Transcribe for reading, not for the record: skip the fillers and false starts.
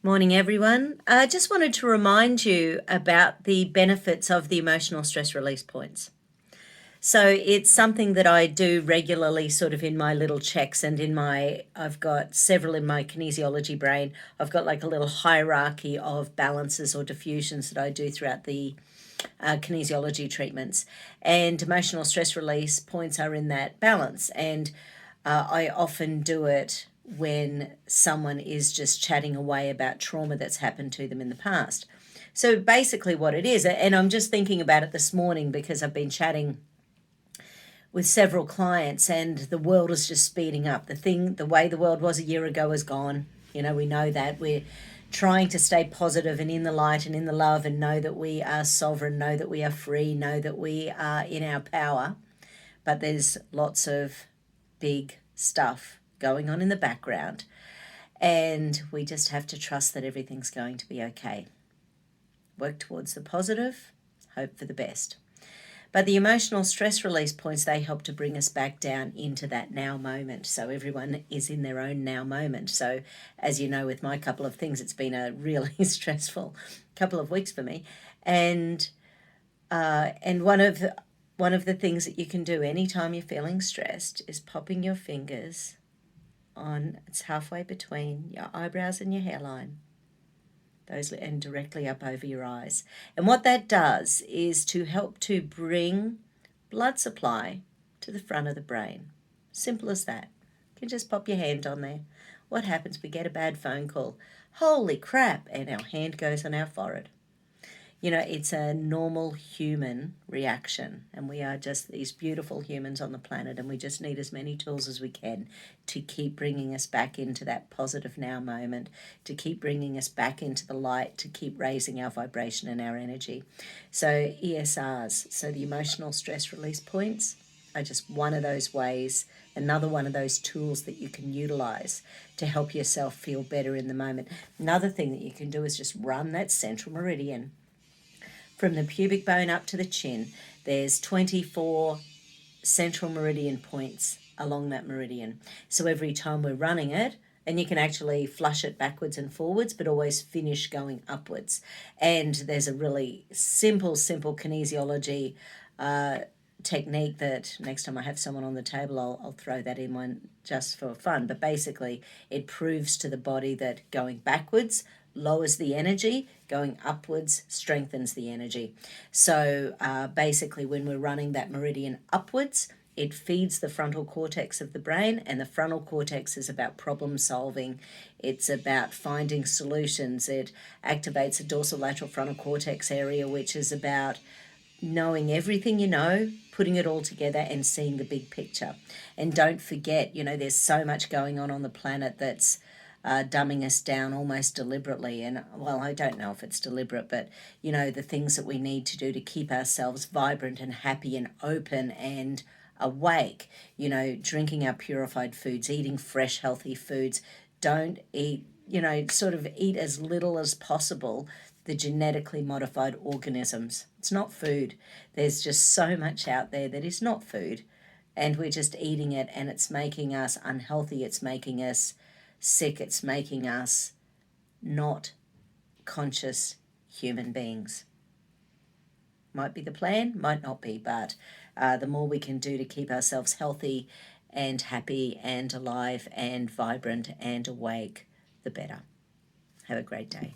Morning, everyone. I just wanted to remind you about the benefits of the emotional stress release points. So it's something that I do regularly sort of in my little checks and I've got several in my kinesiology brain. I've got like a little hierarchy of balances or diffusions that I do throughout the kinesiology treatments. And emotional stress release points are in that balance. And I often do it when someone is just chatting away about trauma that's happened to them in the past. So basically what it is, and I'm just thinking about it this morning because I've been chatting with several clients and the world is just speeding up. The way the world was a year ago is gone. We know that. We're trying to stay positive and in the light and in the love and know that we are sovereign, know that we are free, know that we are in our power. But there's lots of big stuff going on in the background, and we just have to trust that everything's going to be okay. Work towards the positive, hope for the best. But the emotional stress release points, they help to bring us back down into that now moment. So everyone is in their own now moment. So as you know, with my couple of things, it's been a really stressful couple of weeks for me. And one of the things that you can do anytime you're feeling stressed is popping your fingers on, it's halfway between your eyebrows and your hairline, and directly up over your eyes. And what that does is to help to bring blood supply to the front of the brain. Simple as that. You can just pop your hand on there. What happens? We get a bad phone call. Holy crap! And our hand goes on our forehead. It's a normal human reaction, and we are just these beautiful humans on the planet, and we just need as many tools as we can to keep bringing us back into that positive now moment, to keep bringing us back into the light, to keep raising our vibration and our energy. So ESRs, so the emotional stress release points, are just one of those ways, another one of those tools that you can utilize to help yourself feel better in the moment. Another thing that you can do is just run that central meridian. From the pubic bone up to the chin, there's 24 central meridian points along that meridian. So every time we're running it, and you can actually flush it backwards and forwards, but always finish going upwards. And there's a really simple kinesiology technique that next time I have someone on the table, I'll throw that in one just for fun. But basically, it proves to the body that going backwards lowers the energy, going upwards strengthens the energy. So basically when we're running that meridian upwards, it feeds the frontal cortex of the brain, and the frontal cortex is about problem solving. It's about finding solutions. It activates the dorsolateral frontal cortex area, which is about knowing everything you know, putting it all together and seeing the big picture. And don't forget, there's so much going on the planet that's dumbing us down almost deliberately. And well, I don't know if it's deliberate, but the things that we need to do to keep ourselves vibrant and happy and open and awake, drinking our purified foods, eating fresh, healthy foods. Don't eat, sort of eat as little as possible the genetically modified organisms. It's not food. There's just so much out there that is not food, and we're just eating it, and it's making us unhealthy. It's making us sick. It's making us not conscious human beings. Might be the plan, might not be, but the more we can do to keep ourselves healthy and happy and alive and vibrant and awake, the better. Have a great day.